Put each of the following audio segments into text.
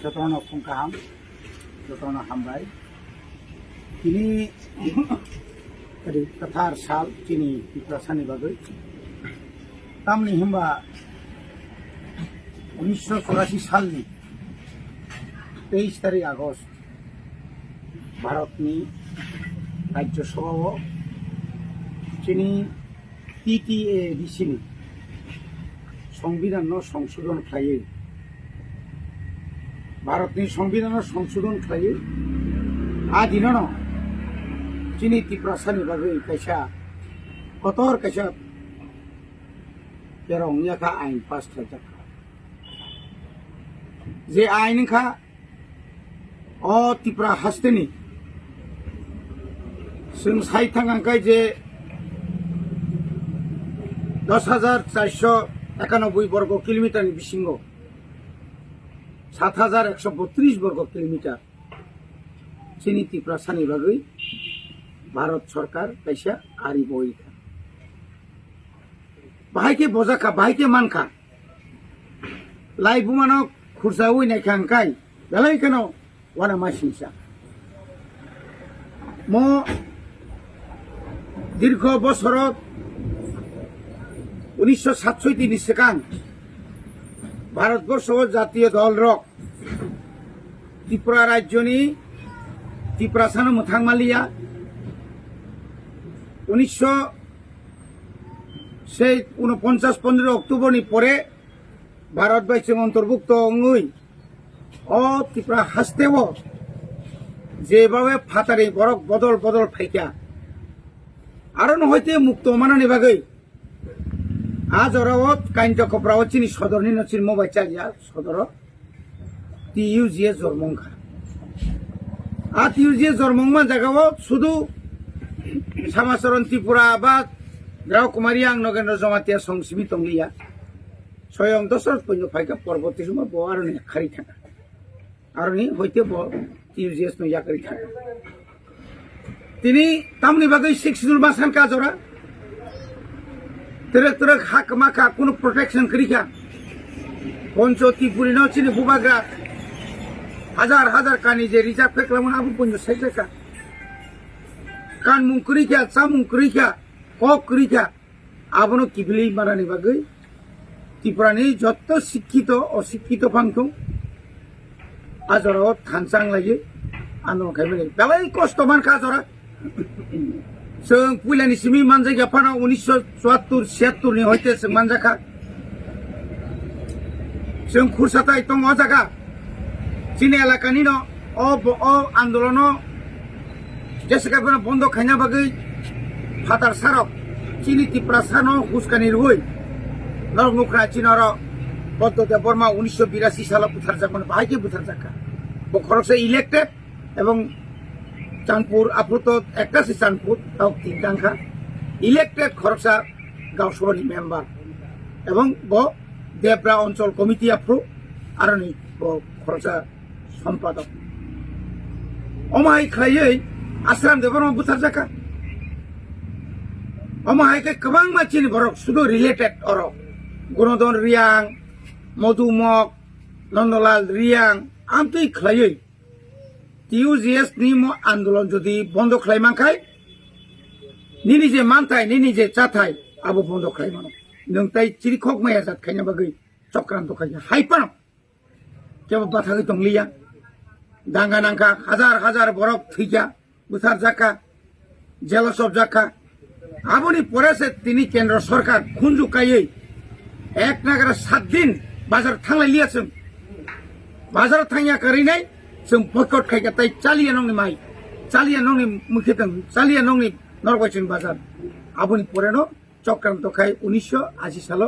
Jotono Pungkaham, Jotono Hambai. Kini dari Qatar Sal, kini Piprasani Bagai. Tamni Himba 1984 সালে 23 তারিখ August भारतनि राज्यसभायाव जोंनि TTABCनि संविधानाव संशोधन खालायो भारतनि संविधानाव संशोधन खालायो आ दिनाव जोंनि त्रिपुरासानि बागै कायसा कतर कायसा जेरावनियाखा आइन पास खालामजाखा जे आइनखा अ त्रिपुरा हास्टेनि जों साइथांखाय जे 10,491 वर्ग किलोमीटर बिसिंग 7,132 वर्ग किलोमीटर जोंनि त्रिपुरासानि बागै भारत सरकार कायसा आरि बयखा बाहायके बजाखा बाहायके मानखा लाइबुमानाव खुरसा उइनायखा अंखाय दालायखानो वाना मासिंसा म दीर्घ बছৰত 1967 नि सिगां भारतबर्ष जातीय दल रक त्रिपुरा राज्यनि त्रिपुरासानो मोथांमालिया 1949 अक्टोबरनि परे भारत बायजों अंतर्भुक्त अंगै अ त्रिपुरा हास्तेव जेभावे फातारि बरक बदल बदल फाइका आरो नहयते मुक्त मानानि बागै आज अरावत काइन्ट कपरावत चिनि सदरनि नचिन मोबाइल चालिया सदर TUGA जर्मंखा आ TUGA जर्मंमा जागाव शुधु सामाचरण त्रिपुरा बा ग्राव कुमारी आं नगेन्द्र जमातिया संसिबि तंगलिया स्वयं दशरथ पुण्य फाइका परवर्ती समय बो आरनि खारि थाङा आरनि हयते बो TUGA नो याकरि थाङा तिनि तामनि बागै सेक्सुअल मासान काजरा तेरे तेरे हाक माखा कोनो प्रोटेक्शन करिका पंच त्रिपुरी न चिनि बुबाग्रा हजार हजार कानि जे रिजार्व फेक्लामन आबु पंच साइका कान मुंकुरिका चा मुंकुरिका कक करिका आबनो किबलि मारानि बागै त्रिपुरानि जत्त शिक्षित अशिक्षित फांथं आजराव थानसां लायो आन्दोलन खालामनाय दालाय कस्तमान काजरा जों पुइलानि सिमि मानजायगा फाना 1974 नि हयते जों मानजाखा जों खुरसाताय दङ जागा जोंनि एलाकानि न अ आन्दोलन जेसेकाफोरा बन्द खायना बागै फातार सारक चिनि त्रिपुरा सानो हुस्कानि रुइ नरमुखरा चिनर बद्धदेव बर्मा 1982 सालाव बुथारजागोन बाहायके बुथारजाखा बखरसे इलेक्टेड एवं चांदपुर आफुत एकटासी चांदपुर ताव तीनटांखा इलेक्टेड खरसा गावसभानि मेम्बार एवं ब देब्रा अंचल कमिटी आफ्रु आरनि ब खरसा सम्पादक अमाय खायै आश्राम देवरमा बुथारजाखा अमायके गोबां मानसिनि बरक सुदु रिलेटेड अरक गुणधन रियां मधुमक नन्दलाल रियां आमतै खायै TUGS नि आन्दोलन जदि बन्द खालामखाय निनि जे मानथाय निनि जे जाथाय abo bondo khaimano nung tai chiri khok maya jat khaina bagai চক্রান্ত খাইয়া হাইপানো কেবল বাথাকে টংলিয়া দাঙ্গা নাঙ্কা হাজার হাজার বরফ থইয়া বুথার জাকা জেলসব জাকা আবনি পরেছে তিনি কেন্দ্র সরকার খুঞ্জুকাইয়ে এক নাগারা 7 দিন বাজার থাংলাই লিয়াছেন বাজার থাইয়া করি নাই जों বয়কট খাইয়া তাই চালিয়া নংনি মাই চালিয়া নংনি মুখেতং চালিয়া নংনি নরবাইছেন বাজার আবনি পরেনো চক্রান্ত খাই 1980 সাল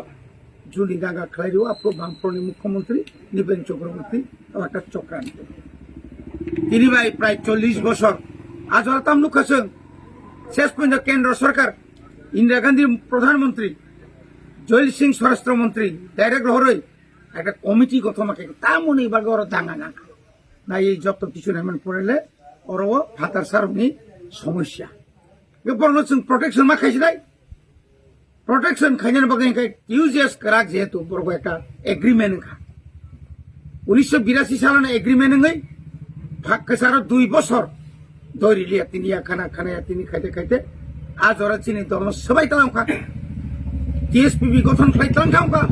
জুলি দাঙ্গা খেলাইও আপনি বামফ্রন্টের মুখ্যমন্ত্রী নিবেন চক্রবর্তী একটা চক্রান্ত তিনি ভাই প্রায় 40 বছর আজ হতাম লুকাছেন শেষ পর্যন্ত কেন্দ্র সরকার ইন্দিরা গান্ধীর প্রধানমন্ত্রী জয়েল সিং স্বরাষ্ট্রমন্ত্রী ডাইরেক্ট হরই একটা কমিটি গঠন মাকে তা মনে বাগে ওরা দাঙ্গা না না এই যত কিছু নেমন পড়লে ওরও ভাতার সারনি সমস্যা বরং প্রোটেকশন মা খাইছে নাই protection খাইনের বাগে ইউজেস করাক যেহেতু বড় একটা এগ্রিমেন্ট খা 1982 সালে এগ্রিমেন্ট নই ভাগ কাসার 2 বছর দৌড়ি লিয়া তিনি খানা খানা তিনি খাইতে খাইতে আজ ওরা চিনি তো সবাই তালাম খা টিএসপিবি গঠন খাই তালাম খা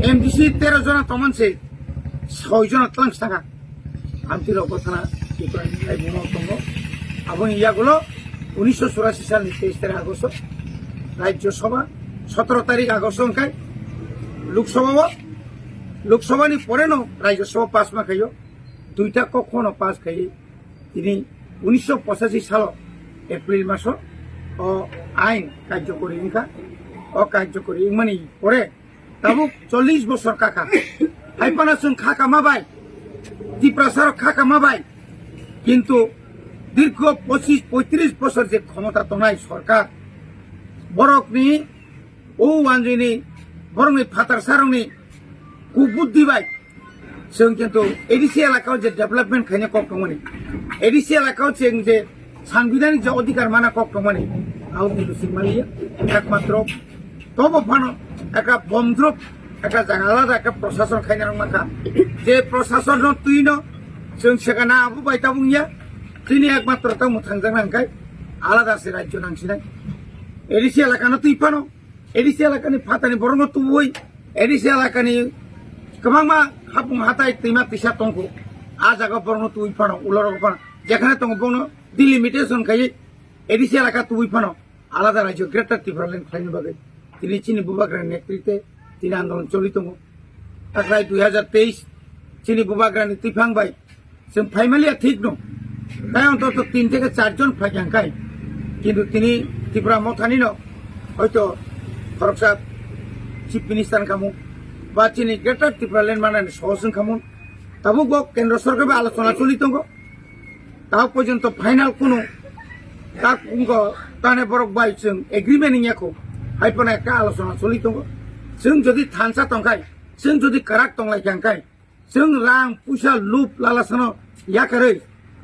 এমডিসি 13 জন তমনছে 6 জন তালাম থাকা আমতির অবস্থানা কি করে এই বুমা তঙ্গ এবং ইয়াগুলো 1984 সালের 23 আগস্ট রাজ্যসভা 17 তারিখ আগস্ট অঙ্কায় লোকসভানি পরে ন রাজ্যসভা পাস মা খাইও দুইটা কখনো পাস খাই তিনি 1985 সাল এপ্রিল মাস ও আইন কার্যকরী ইনকা অকার্যকরী মানে পরে তাবু 40 বছর কাকা হাইপানাসুন খাকা মাবাই ত্রিপ্রাসার খাকা মাবাই কিন্তু দীর্ঘ 25-35 বছর যে ক্ষমতা তো নাই সরকার বরকনি ও আঞ্জনি বরংনি ফাতার সারংনি কুবুদ্ধি বাই जों কিন্তু এডিসি এলাকাও যে ডেভেলপমেন্ট খাইনে কক্টমানি এডিসি এলাকাও যে সাংবিধানিক যে অধিকার মানা কক্টমানি আও কিন্তু সিমালিয়া একমাত্র তব ফানো একটা বন্ধ্রপ একটা আলাদা একটা প্রশাসন খাইনে মাখা যে প্রশাসন তুই ন जों সেখানে আবু বাইতা বুইয়া তিনি একমাত্র তা মুথাংজাং নাংকাই আলাদা সে রাজ্য নাংছিনাই এডিসি এলাকানো তুই পানো এডিসি এলাকানি ফাতানি বরং তুই এডিসি এলাকানি গোबांमा हापुं हाथाय दैमा दैसा दंखौ आ जागा बरं तुई फानो उलर फानो जेखाने दङ बनो डिलिमिटेशन खायै एडिसि एलाका तुई फानो आलादा राज्य ग्रेटर त्रिपुरा ল্যান্ড খাইनो बागै তিনি চিনি বুবাগ্রানি নেতৃত্বে তিনি আন্দোলন চলি दङ তাকলাই 2023 চিনি বুবাগ্রানি তিফাংবাই जों फाइमालिया ठीक न তাই অন্তত 3 থেকে 4 জন ফাইকাंखाय কিন্তু তিনি ত্রিপুরা মথানি ন হয়তো খরকসা চিফ মিনিস্টার কামু বা চিনি গ্রেটার ত্রিপুরা ল্যান্ড মানে সহজন খামুন তাবো কেন্দ্র সরকার আলোচনা চলি দङ তা পর্যন্ত ফাইনাল কোনো তানে বরক বাই जों এগ্রিমেন্ট ইয়াखौ হাইপনা একটা আলোচনা চলি দङ जों যদি থানসা তংखाय जों যদি কারাক তংলাইखांखाय जों রাং পুইसा লুপ লালাসাनो याकारै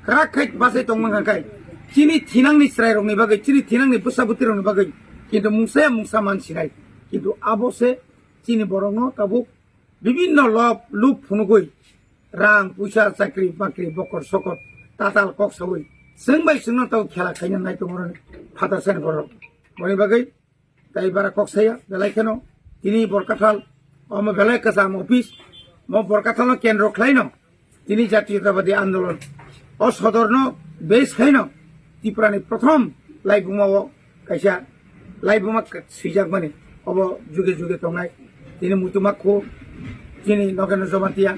काराक खाय बासै तंमांखांखाय चिनि थिनांनि स्राय रंनि बागै चिनि थिनांनि बुसाबुति रंनि बागै किन्तु मुंसा मानसिनाय किन्तु आबसे চিনি বরং তাবু বিভিন্ন লুপ ফুনুগৈ রাং পয়সা চাকরি বাকরি বকর সকর তাতাল কক সবই जों बाय जोंनो ताव खेला खायनो नाय दङ फादार सेन बरक बनि बागै ताई बारा কক साया बेलायखेनो তিনি বরকাথাল অম বেলায় কাসাম অফিস ম বরকাথাল কেন্দ্র খাইনো তিনি জাতীয়তাবাদী আন্দোলন অসদর্ন বেশ খাইনো ত্রিপুরানি প্রথম লাইবুমাও কাইসা লাইবুমা সুইজাক মানে অব যুগে যুগে তংনাय তিনি মুতুমাखौ তিনি নগেন্দ্র জমাতিয়া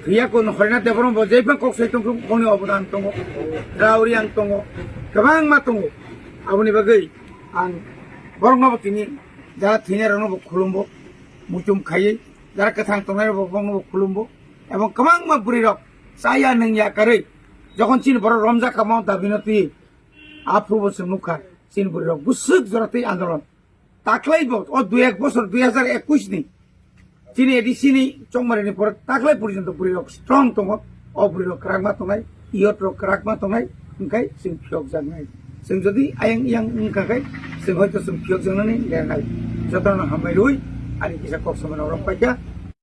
রিয়াকौ হরিনাথ देवरम जेबा कक्साय दङ गावनि अबदान दङ रावरियां दङ गोबां मा दङ आबनि बागै आं बरंनाबो তিনি যারা থিনেরনবো খুলুমবো মুতুম খাयै যারা কথাং তংনাयबो बंगनबो खुलुमबो এবং गोबां मा बुरिरक साया नंया कारै যখন চীন বড় রমজা কামাও দাবিনতি আফ্রুবো মুখা চীন বুরিরক বুসুক জরাতে আন্দোলন তাকলাইবো ও 2-1 বছর 2021 নি চিনি এডিসিনি চংমারিনি পর তাকলাই পর্যন্ত বুরিরক স্ট্রং দङ অবুরিরক রাগমা তংनाय ইয়ট্রক রাগমা তংनाय ओंखाय जों फियक जानाय जों जुदि आयं इयां ओंखाखाय जों हयतो जों फियक जानानै लेरनाय जतन हामबाय रुइ आरो किसा कक्समानाव रंपाइया